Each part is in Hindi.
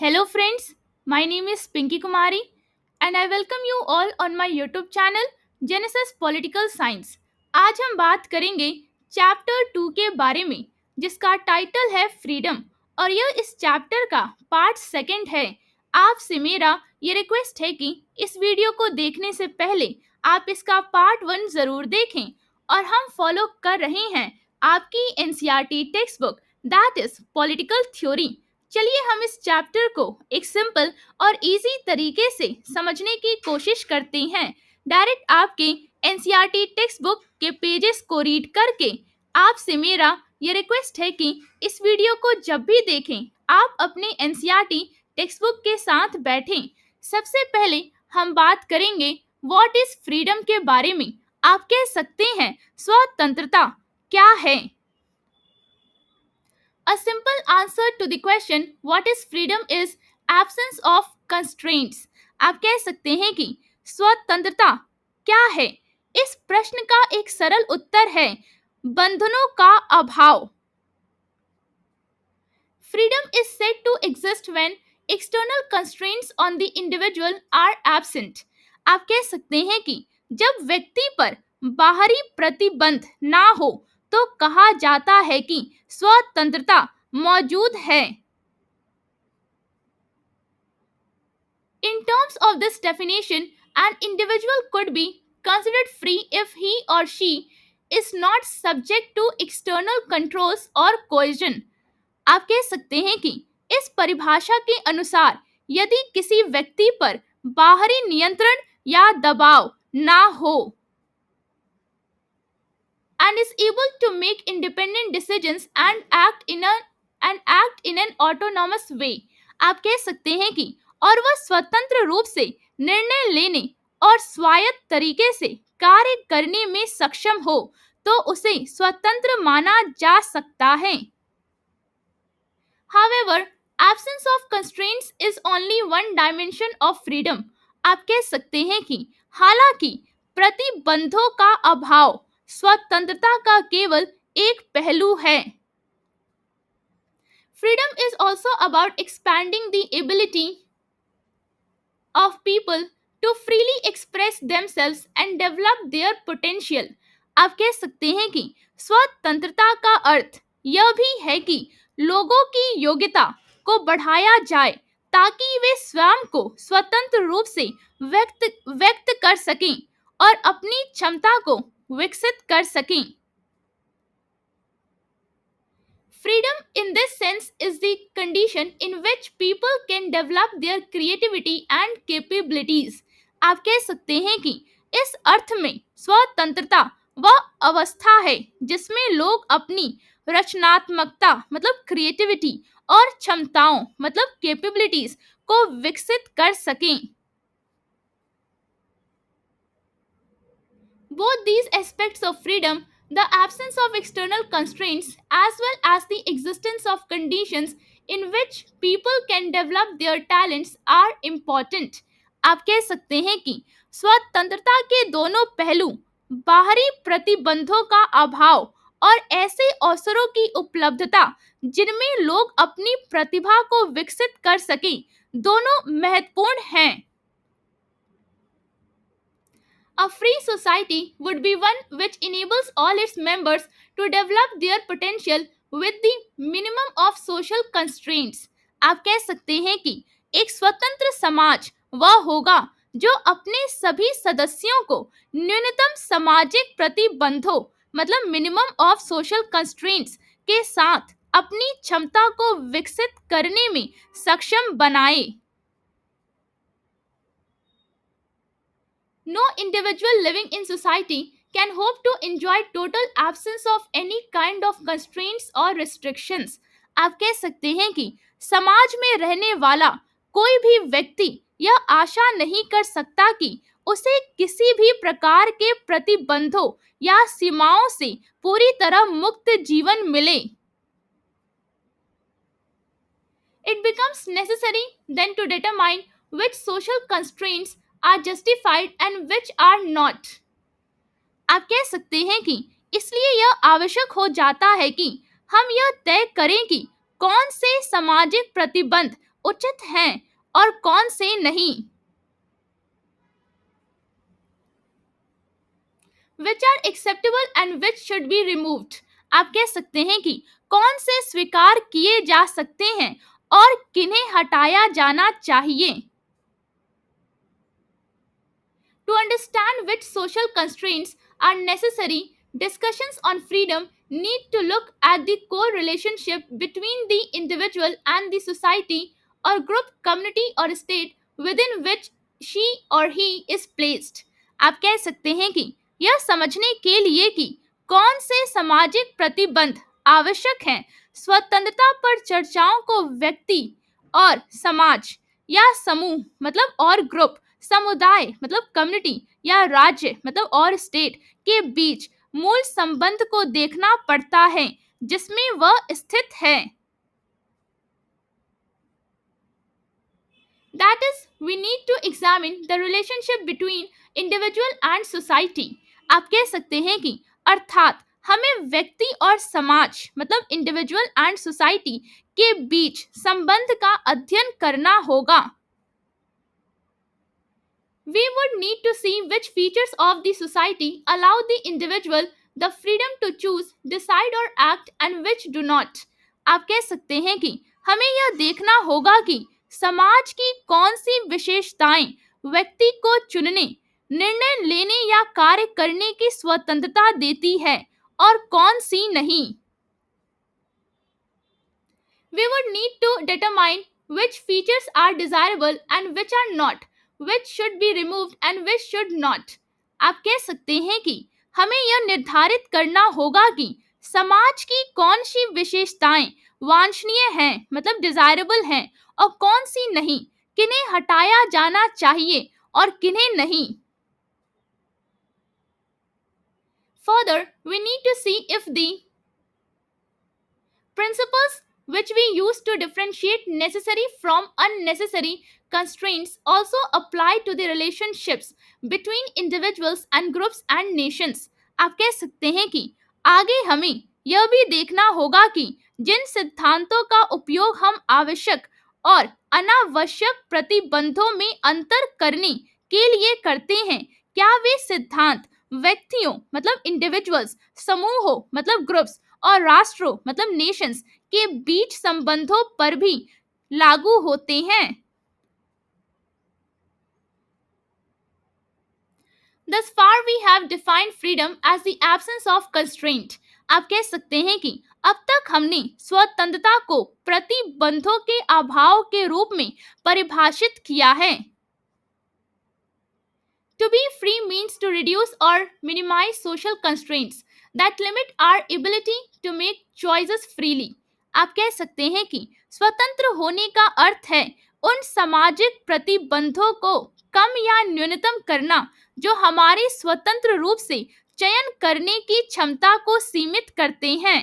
Hello friends, my name is Pinky Kumari and I welcome you all on my YouTube channel Genesis Political Science. आज हम बात करेंगे चैप्टर 2 के बारे में जिसका टाइटल है फ्रीडम और यह इस चैप्टर का पार्ट सेकंड है। आपसे मेरा ये रिक्वेस्ट है कि इस वीडियो को देखने से पहले आप इसका पार्ट 1 जरूर देखें और हम फॉलो कर रहे हैं आपकी NCERT text book that is political theory. चलिए हम इस चैप्टर को एक सिंपल और इजी तरीके से समझने की कोशिश करते हैं डायरेक्ट आपके एनसीईआरटी टेक्स्ट बुक के पेजेस को रीड करके। आपसे मेरा ये रिक्वेस्ट है कि इस वीडियो को जब भी देखें आप अपने एनसीईआरटी टेक्स्ट बुक के साथ बैठें। सबसे पहले हम बात करेंगे व्हाट इज फ्रीडम के बारे में। आप कह सकते हैं स्वतंत्रता क्या है। A simple answer to the question what is freedom is absence of constraints। आप कह सकते हैं कि स्वतंत्रता क्या है। इस प्रश्न का एक सरल उत्तर है बंधनों का अभाव। Freedom is said to exist when external constraints on the individual are absent। आप कह सकते हैं कि जब व्यक्ति पर बाहरी प्रतिबंध ना हो तो कहा जाता है कि स्वतंत्रता मौजूद है। In terms of this definition, an individual could be considered free if he or she is not subject to external controls or coercion। आप कह सकते हैं कि इस परिभाषा के अनुसार यदि किसी व्यक्ति पर बाहरी नियंत्रण या दबाव ना हो and is able to make independent decisions and act in an autonomous way। आप कह सकते हैं कि और वह स्वतंत्र रूप से निर्णय लेने और स्वायत्त तरीके से कार्य करने में सक्षम हो तो उसे स्वतंत्र माना जा सकता है। However, absence of constraints is only one dimension of freedom। आप कह सकते हैं कि हालांकि प्रतिबंधों का अभाव स्वतंत्रता का केवल एक पहलू है। Freedom is also about expanding the ability of people to freely express themselves and develop their potential। आप कह सकते हैं कि स्वतंत्रता का अर्थ यह भी है कि लोगों की योग्यता को बढ़ाया जाए ताकि वे स्वयं को स्वतंत्र रूप से व्यक्त कर सकें और अपनी क्षमता को विकसित कर सकें। Freedom in this sense is the condition in which people can develop their creativity and capabilities। आप कह सकते हैं कि इस अर्थ में स्वतंत्रता वह अवस्था है जिसमें लोग अपनी रचनात्मकता मतलब क्रिएटिविटी और क्षमताओं मतलब कैपेबिलिटीज को विकसित कर सकें। Both these aspects of freedom, the absence of external constraints as well as the existence of conditions in which people can develop their talents are important। आप कह सकते हैं कि स्वतंत्रता के दोनों पहलू बाहरी प्रतिबंधों का अभाव और ऐसे अवसरों की उपलब्धता जिनमें लोग अपनी प्रतिभा को विकसित कर सकें दोनों महत्वपूर्ण हैं। A free society would be one which enables all its members to develop their potential with the minimum of social constraints। आप कह सकते हैं कि एक स्वतंत्र समाज वह होगा जो अपने सभी सदस्यों को न्यूनतम सामाजिक प्रतिबंधों मतलब मिनिमम ऑफ सोशल कंस्ट्रेंट्स के साथ अपनी क्षमता को विकसित करने में सक्षम बनाए। No individual living in society can hope to enjoy total absence of any kind of constraints or restrictions। आप कह सकते हैं कि समाज में रहने वाला कोई भी व्यक्ति यह आशा नहीं कर सकता कि उसे किसी भी प्रकार के प्रतिबंधों या सीमाओं से पूरी तरह मुक्त जीवन मिले। It becomes necessary then to determine which social constraints are justified and which are not। आप कह सकते हैं कि इसलिए यह आवश्यक हो जाता है कि हम यह तय करें कि कौन से सामाजिक प्रतिबंध उचित हैं और कौन से नहीं। Which are acceptable and which should be removed। आप कह सकते हैं कि कौन से स्वीकार किए जा सकते हैं और किन्हें हटाया जाना चाहिए। To understand which social constraints are necessary, discussions on freedom need to look at the core relationship between the individual and the society or group, community or state within which she or he is placed। आप कह सकते हैं कि यह समझने के लिए कि कौन से सामाजिक प्रतिबंध आवश्यक हैं स्वतंत्रता पर चर्चाओं को व्यक्ति और समाज या समूह मतलब और ग्रुप, समुदाय मतलब कम्युनिटी या राज्य मतलब और स्टेट के बीच मूल संबंध को देखना पड़ता है जिसमें वह स्थित है। That is, we need to examine the relationship between individual and society। आप कह सकते हैं कि अर्थात हमें व्यक्ति और समाज मतलब इंडिविजुअल एंड सोसाइटी के बीच संबंध का अध्ययन करना होगा। We would need to see which features of the society allow the individual the freedom to choose, decide or act and which do not। आप कह सकते हैं कि हमें यह देखना होगा कि समाज की कौन सी विशेषताएं व्यक्ति को चुनने, निर्णय लेने या कार्य करने की स्वतंत्रता देती है और कौन सी नहीं। We would need to determine which features are desirable and which are not, which should be removed and which should not। आप कह सकते हैं कि हमें यह निर्धारित करना होगा कि समाज की कौन सी विशेषताएं वांछनीय हैं मतलब डिजायरेबल हैं और कौन सी नहीं, किन्हें हटाया जाना चाहिए और किन्हें नहीं। Further, we need to see if the principles which we use to differentiate necessary from unnecessary constraints also apply to the relationships between individuals and groups and nations। आप कह सकते हैं कि आगे हमें यह भी देखना होगा कि जिन सिद्धांतों का उपयोग हम आवश्यक और अनावश्यक प्रतिबंधों में अंतर करने के लिए करते हैं, क्या वे सिद्धांत व्यक्तियों मतलब इंडिविजुअल्स, समूहों मतलब ग्रुप्स और राष्ट्रों मतलब नेशंस के बीच संबंधों पर भी लागू होते हैं। Thus far we have defined freedom as the absence of constraint। आप कह सकते हैं कि अब तक हमने स्वतंत्रता को प्रतिबंधों के अभाव के रूप में परिभाषित किया है। To be free means to reduce or minimize social constraints that limit our ability to make choices freely। आप कह सकते हैं कि स्वतंत्र होने का अर्थ है उन सामाजिक प्रतिबंधों को कम या न्यूनतम करना जो हमारी स्वतंत्र रूप से चयन करने की क्षमता को सीमित करते हैं।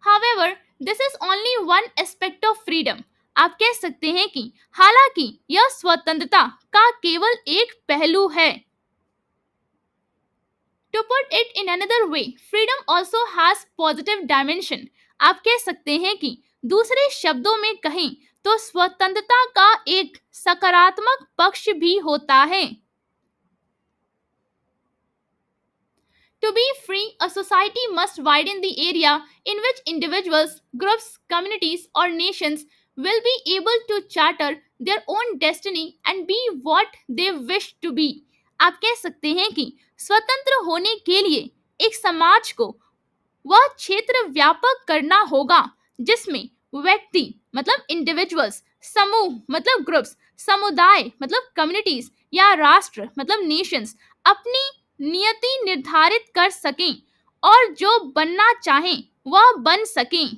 However, this is only one aspect of freedom। आप कह सकते हैं कि हालांकि यह स्वतंत्रता का केवल एक पहलू है। To put it in another way, freedom also has positive dimension। आप कह सकते हैं कि दूसरे शब्दों में कहें तो स्वतंत्रता का एक सकारात्मक पक्ष भी होता है। To be free, a society must widen the area in which individuals, groups, communities, or nations will be able to charter their own destiny and be what they wish to be। आप कह सकते हैं कि स्वतंत्र होने के लिए एक समाज को वह क्षेत्र व्यापक करना होगा जिसमें व्यक्ति मतलब इंडिविजुअल्स, समूह मतलब ग्रुप्स, समुदाय मतलब कम्युनिटीज या राष्ट्र मतलब नेशंस अपनी नियति निर्धारित कर सकें और जो बनना चाहें वह बन सकें।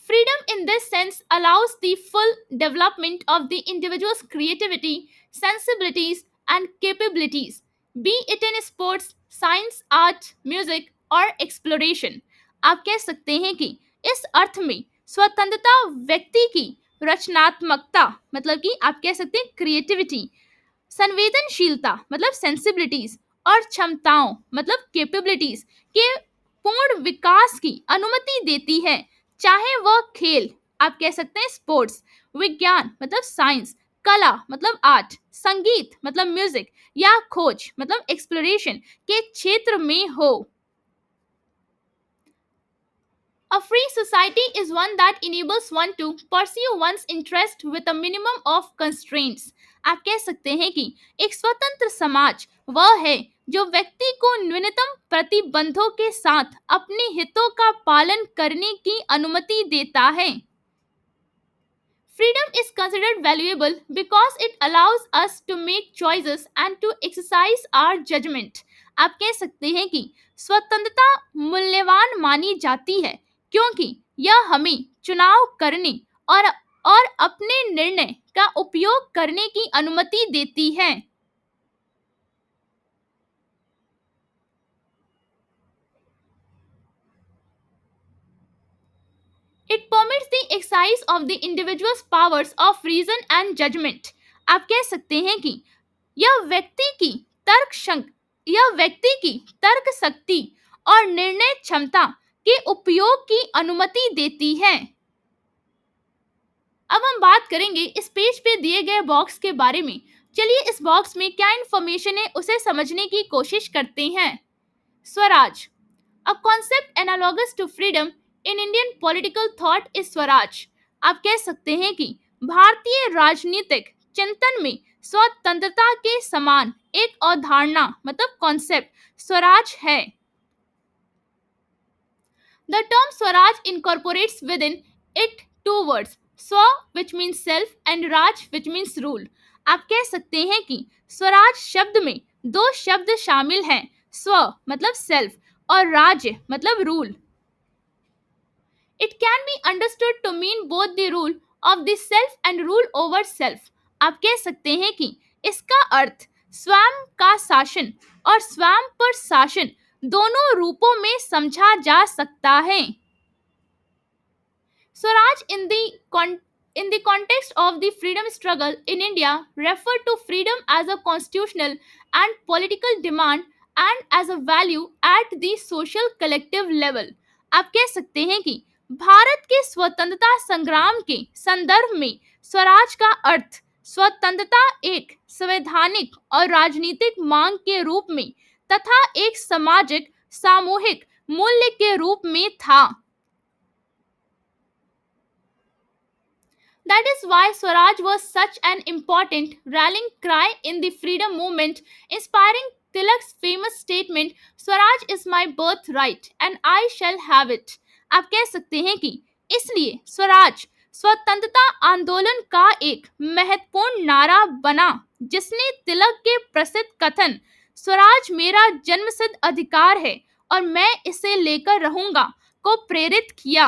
Freedom in this sense allows the full development of the individual's creativity, sensibilities, and capabilities, be it in sports, science, art, music, or exploration। आप कह सकते हैं कि इस अर्थ में स्वतंत्रता व्यक्ति की रचनात्मकता मतलब कि आप कह सकते हैं क्रिएटिविटी, संवेदनशीलता मतलब सेंसिबिलिटीज और क्षमताओं मतलब कैपेबिलिटीज के पूर्ण विकास की अनुमति देती है चाहे वह खेल, आप कह सकते हैं स्पोर्ट्स, विज्ञान मतलब साइंस, कला मतलब आर्ट, संगीत मतलब म्यूजिक, या खोज मतलब एक्सप्लोरेशन के क्षेत्र में हो। A free society is one that enables one to pursue one's interest with a minimum of constraints. आप कह सकते हैं कि एक स्वतंत्र समाज वह है जो व्यक्ति को न्यूनतम प्रतिबंधों के साथ अपने हितों का पालन करने की अनुमति देता है। Freedom is considered valuable because it allows us to make choices and to exercise our judgment. आप कह सकते हैं कि स्वतंत्रता मूल्यवान मानी जाती है क्योंकि यह हमें चुनाव करने और अपने निर्णय का उपयोग करने की अनुमति देती है। It permits the exercise of the individual's powers of reason and judgment. आप कह सकते हैं कि यह व्यक्ति की यह व्यक्ति की तर्क शक्ति और निर्णय क्षमता के उपयोग की अनुमति देती है। अब हम बात करेंगे इस पेज पे दिए गए बॉक्स के बारे में। चलिए इस बॉक्स में क्या इंफॉर्मेशन है उसे समझने की कोशिश करते हैं। Swaraj, a concept analogous to freedom in Indian political thought is Swaraj. आप कह सकते हैं कि भारतीय राजनीतिक चिंतन में स्वतंत्रता के समान एक अवधारणा मतलब कॉन्सेप्ट स्वराज है। The term Swaraj incorporates within it two words, Swa which means self and Raj which means rule. आप कह सकते हैं कि स्वराज शब्द में दो शब्द शामिल हैं, स्व मतलब सेल्फ और राज्य मतलब rule. It can be understood to mean both the rule of the self and rule over self. आप कह सकते हैं कि इसका अर्थ स्वयं का शासन और स्वयं पर शासन दोनों रूपों में समझा जा सकता है। Swaraj in the context of the freedom struggle in India referred to freedom as a constitutional and political demand and as a value at the social collective level. आप कह सकते हैं कि भारत के स्वतंत्रता संग्राम के संदर्भ में स्वराज का अर्थ स्वतंत्रता एक संवैधानिक और राजनीतिक मांग के रूप में तथा एक सामाजिक सामूहिक मूल्य के रूप में था। That is why Swaraj was such an important rallying cry in the freedom movement, inspiring Tilak's famous statement, Swaraj is my birthright and I shall have it. आप कह सकते हैं कि इसलिए स्वराज स्वतंत्रता आंदोलन का एक महत्वपूर्ण नारा बना जिसने तिलक के प्रसिद्ध कथन स्वराज मेरा जन्मसिद्ध अधिकार है और मैं इसे लेकर रहूंगा को प्रेरित किया।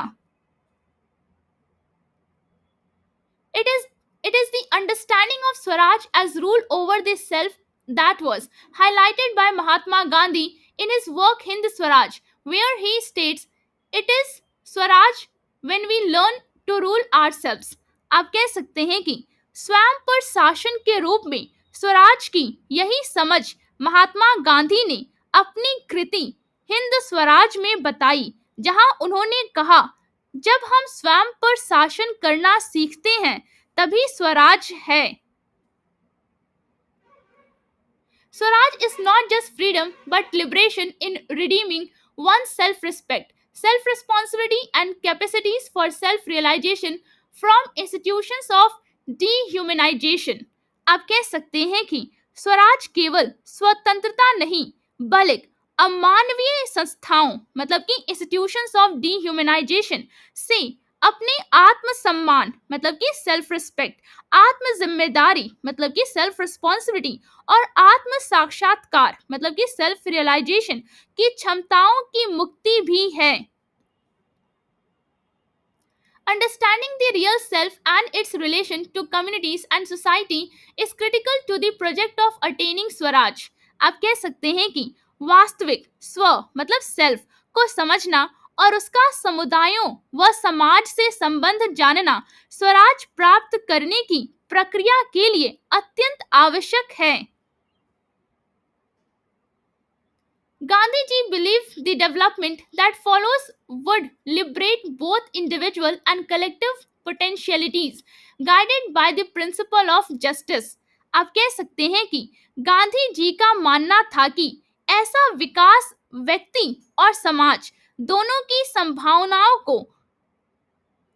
It is the understanding of Swaraj as rule over the self that was highlighted by Mahatma Gandhi in his work Hind Swaraj, where he states, "It is Swaraj when we learn to rule ourselves." आप कह सकते हैं कि स्वयं पर शासन के रूप में स्वराज की यही समझ महात्मा गांधी ने अपनी कृति हिंद स्वराज में बताई, जहां उन्होंने कहा जब हम स्वयं पर शासन करना सीखते हैं तभी स्वराज है। Swaraj is not just freedom but liberation in redeeming one's self-respect, self-responsibility and capacities for self-realization from institutions of dehumanization. आप कह सकते हैं कि स्वराज केवल स्वतंत्रता नहीं बल्कि अमानवीय संस्थाओं मतलब कि इंस्टीट्यूशंस ऑफ डीह्यूमनाइजेशन से अपने आत्मसम्मान मतलब कि सेल्फ रिस्पेक्ट, आत्म जिम्मेदारी मतलब कि सेल्फ रिस्पॉन्सिबिलिटी और आत्म साक्षात्कार मतलब कि सेल्फ रियलाइजेशन की क्षमताओं की मुक्ति भी है। Understanding the real self and its relation to communities and society is critical to the project of attaining Swaraj. आप कह सकते हैं कि वास्तविक स्व मतलब सेल्फ को समझना और उसका समुदायों व समाज से संबंध जानना स्वराज प्राप्त करने की प्रक्रिया के लिए अत्यंत आवश्यक है। Gandhi ji believed the development that follows would liberate both individual and collective potentialities guided by the principle of justice. आप कह सकते हैं कि गांधी जी का मानना था कि ऐसा विकास व्यक्ति और समाज दोनों की संभावनाओं को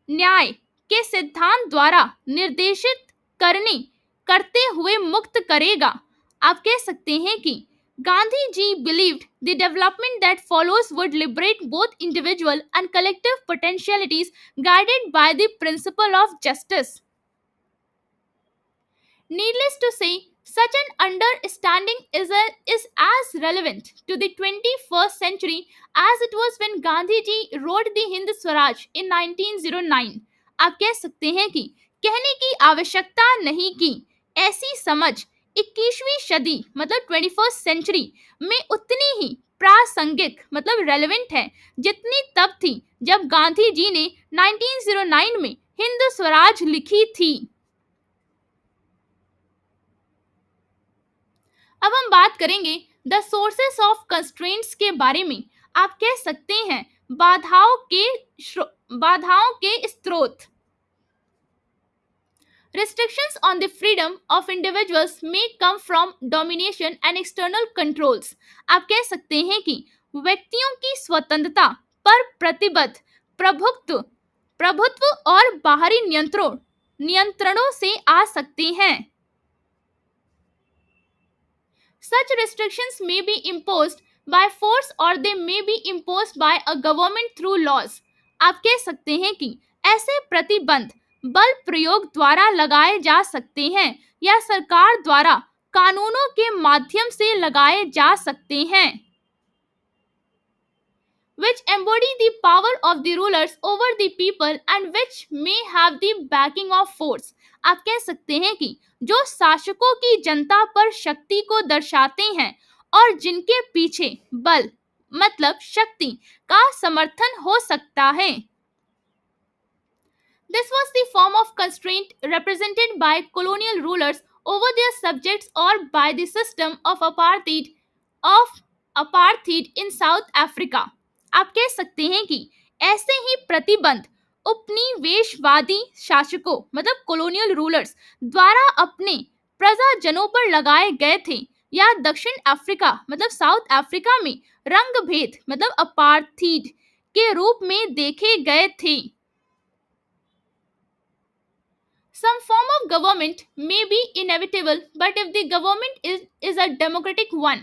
न्याय के सिद्धांत द्वारा निर्देशित करने करते हुए मुक्त करेगा. आप कह सकते हैं कि Gandhi ji believed the development that follows would liberate both individual and collective potentialities guided by the principle of justice. Needless to say, such an understanding is as relevant to the 21st century as it was when Gandhi ji wrote the Hind Swaraj in 1909. आप कह सकते हैं कि कहने की आवश्यकता नहीं कि ऐसी समझ 21वीं सदी मतलब 21st सेंचुरी में उतनी ही प्रासंगिक मतलब रेलेवेंट है जितनी तब थी जब गांधी जी ने 1909 में हिंद स्वराज लिखी थी. अब हम बात करेंगे द सोर्सेस ऑफ कंस्ट्रेंट्स के बारे में. आप कह सकते हैं बाधाओं के स्रोत. Restrictions on the freedom of individuals may come from domination and external controls. आप कह सकते हैं कि व्यक्तियों की स्वतंत्रता पर प्रतिबद्ध प्रभुत्व प्रभुत्व और बाहरी नियंत्रणों से आ सकते हैं. Such restrictions may be imposed by force or they may be imposed by a government through laws. आप कह सकते हैं कि ऐसे प्रतिबंध बल प्रयोग द्वारा लगाए जा सकते हैं या सरकार द्वारा कानूनों के माध्यम से लगाए जा सकते हैं. Which embody the power of the rulers over the people and which may have the backing of force. आप कह सकते हैं कि जो शासकों की जनता पर शक्ति को दर्शाते हैं और जिनके पीछे बल मतलब शक्ति का समर्थन हो सकता है. This was the form of constraint represented by colonial rulers over their subjects or by the system of apartheid in South Africa. आप कह सकते हैं कि ऐसे ही प्रतिबंध उपनिवेशवादी शासकों मतलब कॉलोनियल रूलर्स द्वारा अपने प्रजाजनों पर लगाए गए थे या दक्षिण अफ्रीका मतलब साउथ अफ्रीका में रंग भेद मतलब अपार्थीड के रूप में देखे गए थे. Some form of government may be inevitable, but if the government is a democratic one,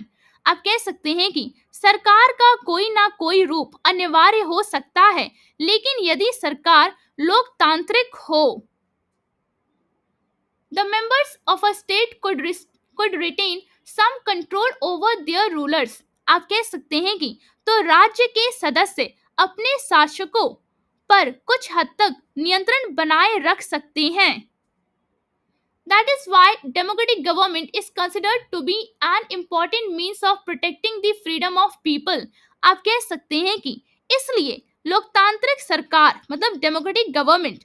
आप कह सकते हैं कि सरकार का कोई ना कोई रूप अनिवार्य हो सकता है लेकिन यदि सरकार लोकतांत्रिक हो. The members of a state could retain some control over their rulers. आप कह सकते हैं कि तो राज्य के सदस्य अपने शासकों पर कुछ हद तक नियंत्रण बनाए रख सकते हैं. That is why democratic government is considered to be an important means of protecting the freedom of people. आप कह सकते हैं कि इसलिए लोकतांत्रिक सरकार मतलब डेमोक्रेटिक गवर्नमेंट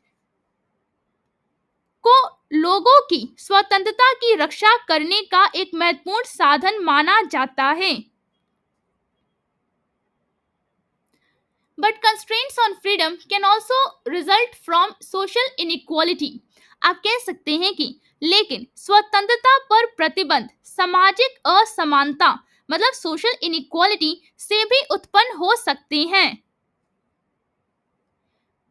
को लोगों की स्वतंत्रता की रक्षा करने का एक महत्वपूर्ण साधन माना जाता है. But constraints on freedom can also result from social inequality. आप कह सकते हैं कि लेकिन स्वतंत्रता पर प्रतिबंध सामाजिक असमानता मतलब सोशल इनइक्वालिटी से भी उत्पन्न हो सकते हैं.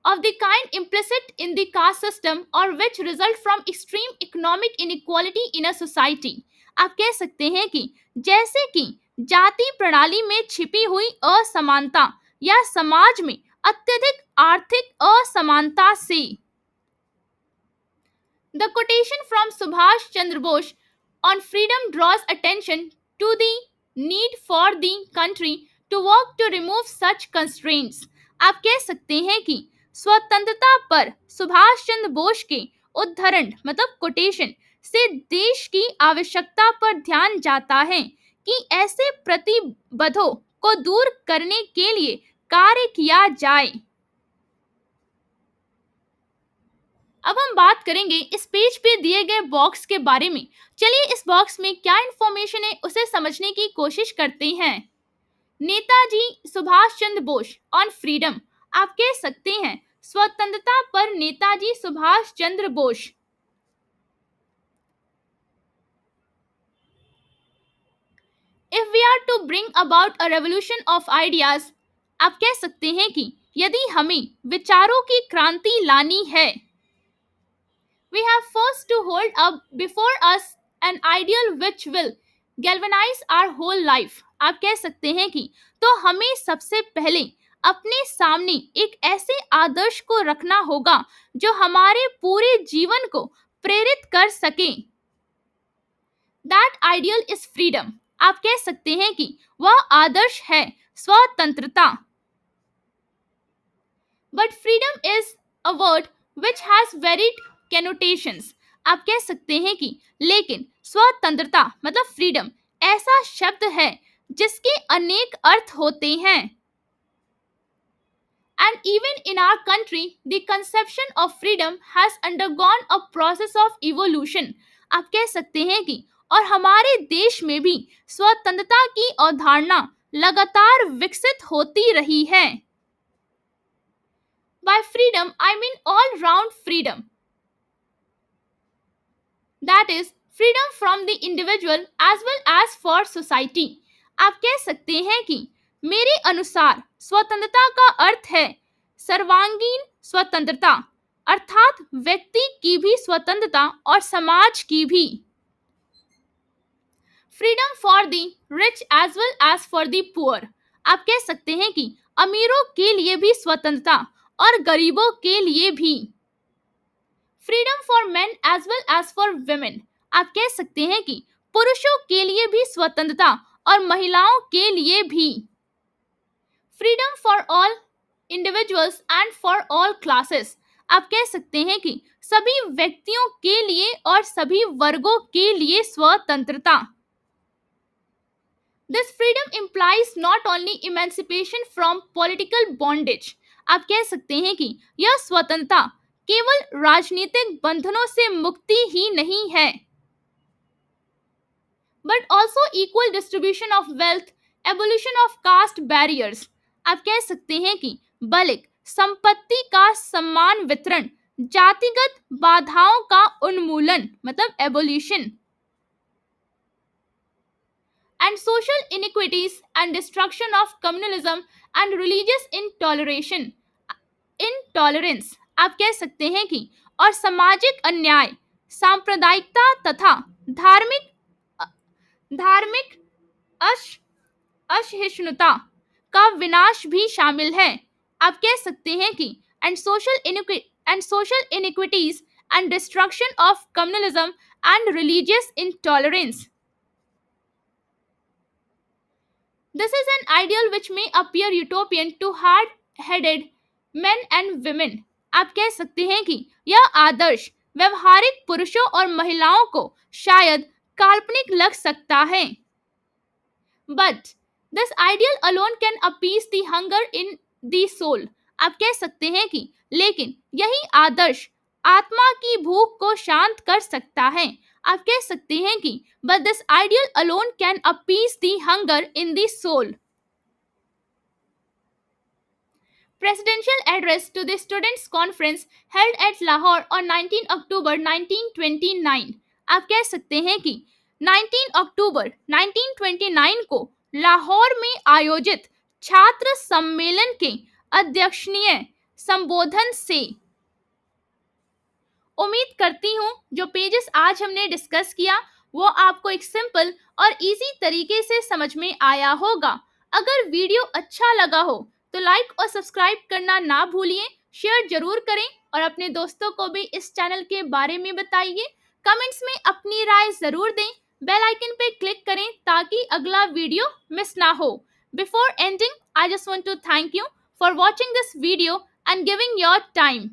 Of the kind implicit in the caste system or which result from extreme economic inequality in a society. आप कह सकते हैं कि जैसे कि जाति प्रणाली में छिपी हुई असमानता या समाज में अत्यधिक आर्थिक असमानता से. The quotation from Subhash Chandra Bose on freedom draws attention to the need for the country to work to remove such constraints. आप कह सकते हैं कि स्वतंत्रता पर सुभाष चंद्र बोस के उद्धरण मतलब कोटेशन से देश की आवश्यकता पर ध्यान जाता है कि ऐसे प्रतिबंधों को दूर करने के लिए कार्य किया जाए. अब हम बात करेंगे इस पेज पे दिए गए बॉक्स के बारे में. चलिए इस बॉक्स में क्या इंफॉर्मेशन है उसे समझने की कोशिश करते हैं. Netaji Subhash Chandra Bose on freedom. आप कह सकते हैं स्वतंत्रता पर Netaji Subhash Chandra Bose. If we are to bring about a revolution of ideas, आप कह सकते हैं कि यदि हमें विचारों की क्रांति लानी है, we have first to hold up before us an ideal which will galvanize our whole life। आप कह सकते हैं कि तो हमें सबसे पहले अपने सामने एक ऐसे आदर्श को रखना होगा जो हमारे पूरे जीवन को प्रेरित कर सके। That ideal is freedom. आप कह सकते हैं कि वह आदर्श है स्वतंत्रता। But freedom is a word which has varied connotations. आप कह सकते हैं कि लेकिन स्वतंत्रता मतलब फ्रीडम ऐसा शब्द है जिसके अनेक अर्थ होते हैं। And even in our country the conception of freedom has undergone a process of evolution. आप कह सकते हैं कि और हमारे देश में भी स्वतंत्रता की अवधारणा लगातार विकसित होती रही है। By freedom, I mean all round freedom. That is, freedom from the individual as well as for society। आप कह सकते हैं कि मेरे अनुसार स्वतंत्रता का अर्थ है सर्वांगीण स्वतंत्रता, अर्थात व्यक्ति की भी स्वतंत्रता और समाज की भी। Freedom for the rich as well as for the poor. आप कह सकते हैं कि अमीरों के लिए भी स्वतंत्रता और गरीबों के लिए भी। Freedom for men as well as for women. आप कह सकते हैं कि पुरुषों के लिए भी स्वतंत्रता और महिलाओं के लिए भी। Freedom for all individuals and for all classes. आप कह सकते हैं कि सभी व्यक्तियों के लिए और सभी वर्गों के लिए स्वतंत्रता। This freedom implies not only emancipation from political bondage। आप कह सकते हैं कि यह स्वतंत्रता केवल राजनीतिक बंधनों से मुक्ति ही नहीं है, but also equal distribution of wealth, abolition of caste barriers. आप कह सकते हैं कि बल्कि संपत्ति का समान वितरण, जातिगत बाधाओं का उन्मूलन मतलब abolition, and social inequities and destruction of communalism and religious intolerance। आप कह सकते हैं कि और सामाजिक अन्याय, सांप्रदायिकता तथा धार्मिक धार्मिक असहिष्णुता का विनाश भी शामिल है। आप कह सकते हैं कि and social inequities and destruction of communalism and religious intolerance। This is an ideal which may appear utopian to hard-headed men and women। आप कह सकते हैं कि यह आदर्श व्यवहारिक पुरुषों और महिलाओं को शायद काल्पनिक लग सकता है। But this ideal alone can appease the hunger in the soul। आप कह सकते हैं कि लेकिन यही आदर्श आत्मा की भूख को शांत कर सकता है। आप कह सकते हैं कि but this ideal alone can appease the hunger in the soul। Presidential address to the students conference held at Lahore on 19 October 1929। आप कह सकते हैं कि 19 अक्टूबर 1929 को लाहौर में आयोजित छात्र सम्मेलन के अध्यक्षीय संबोधन से। उम्मीद करती हूँ जो पेजेस आज हमने डिस्कस किया वो आपको एक सिंपल और इजी तरीके से समझ में आया होगा। अगर वीडियो अच्छा लगा हो तो लाइक और सब्सक्राइब करना ना भूलिए, शेयर जरूर करें और अपने दोस्तों को भी इस चैनल के बारे में बताइए। कमेंट्स में अपनी राय जरूर दें, बेल आइकन पे क्लिक करें ताकि अगला वीडियो मिस ना हो। Before ending, I just want to thank you for watching this video and giving your time.